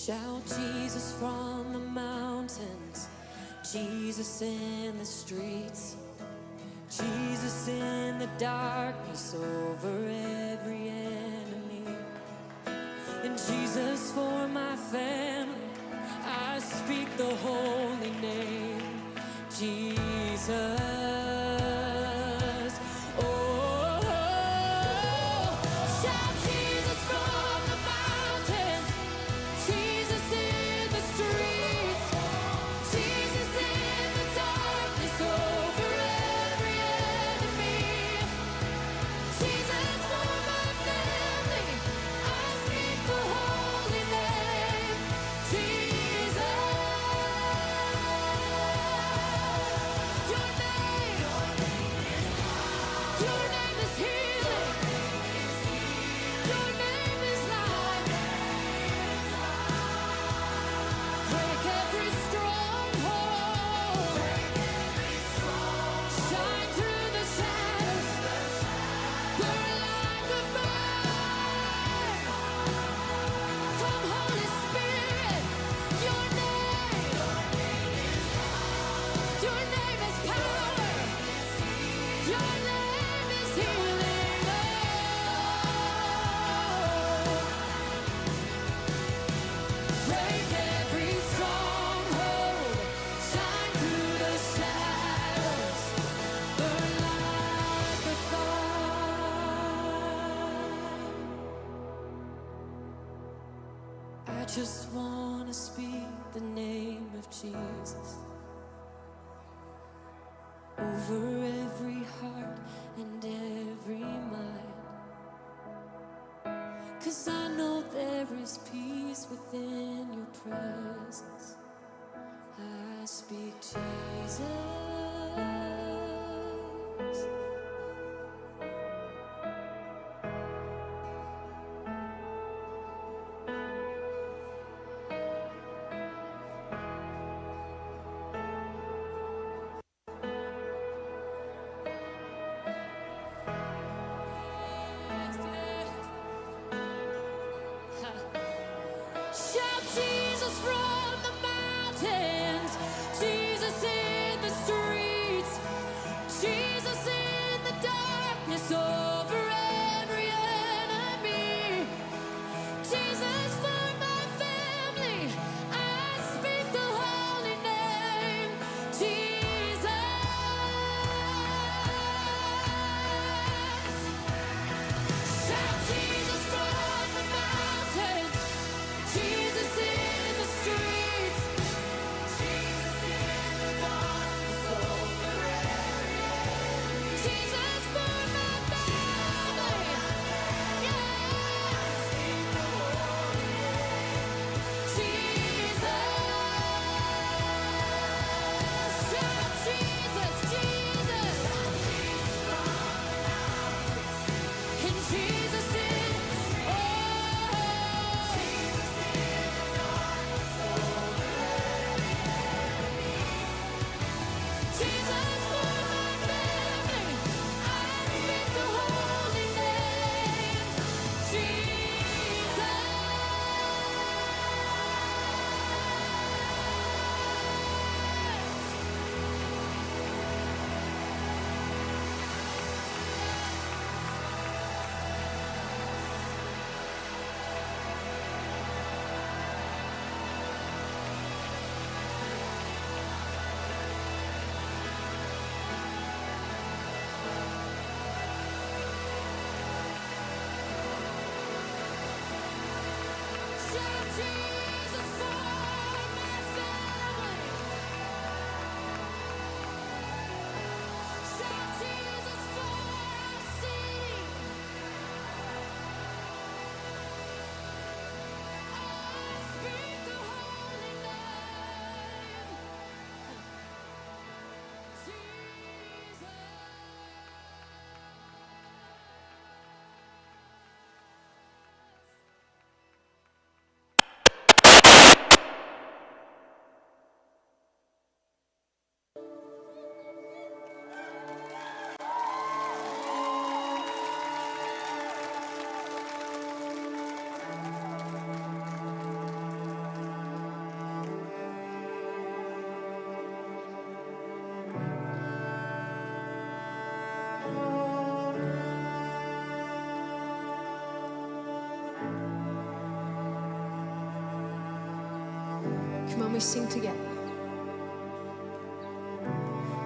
Shout Jesus from the mountains, Jesus in the streets, Jesus in the darkness over every enemy. And Jesus for my family, I speak the holy name, Jesus. Just want to speak the name of Jesus over every heart and every mind, 'cause I know there is peace within your presence. I speak Jesus. Shout Jesus from the mountains, Jesus in the streets, Jesus in the darkness over every enemy, Jesus for my family, I speak the holy name, Jesus. Shout Jesus from the mountains, Jesus in the streets, Jesus in the darkness over every enemy, Jesus for my family, yeah, speak the holy name, Jesus. Shout Jesus, Jesus, and Jesus in, oh, Jesus for my family, I speak the holy name, Jesus. Shout Jesus for my family. Shout Jesus for our city. I speak the holy name, Jesus. Come on, we sing together.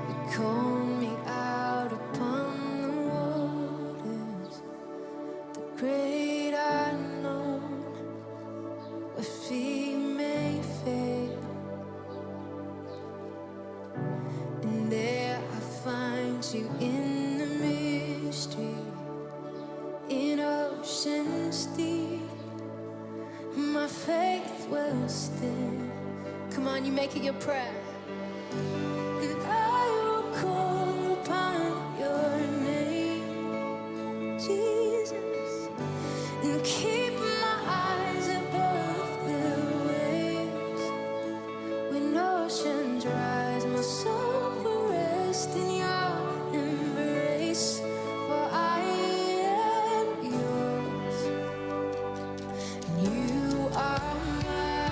You called me out upon the waters, the great unknown, where feet may fail. And there I find you in the mystery, in oceans deep. My faith will stand. Come on, you make it your prayer. And I will call upon your name, Jesus, and keep my eyes above the waves. When oceans rise, my soul will rest in your embrace. For I am yours, and you are mine.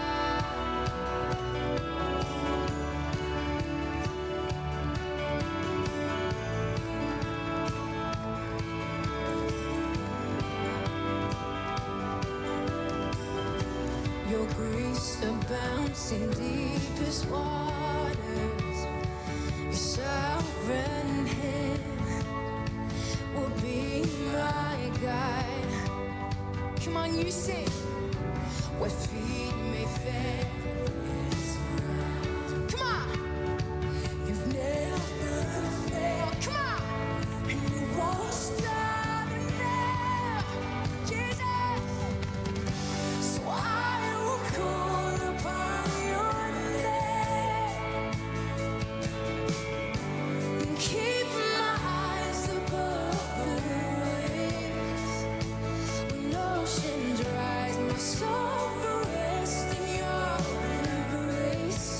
Your grace abounds in deepest waters. Your sovereign hand will be my guide. Come on, you sing. Where feet may fail. Come on. You've never failed. Come on. And you won't stop now, Jesus. So I will call upon your name and keep my eyes above the waves. When oceans rise, my soul will rest in your embrace.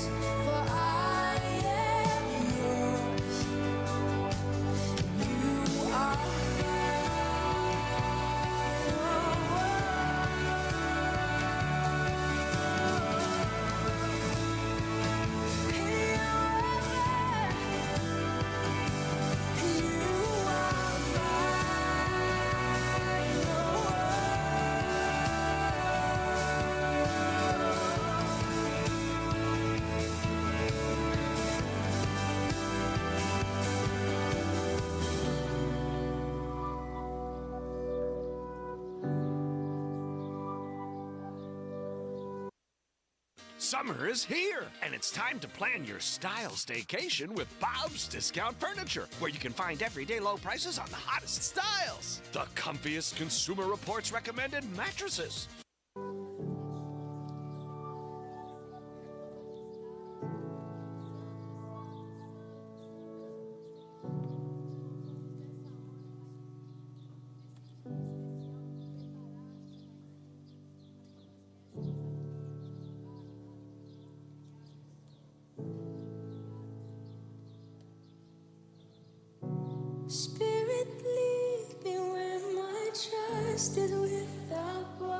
For I am yours, and you are Summer is here, and it's time to plan your style staycation with Bob's Discount Furniture, where you can find everyday low prices on the hottest styles. The comfiest Consumer Reports recommended mattresses. Spirit, lead me where my trust is without borders.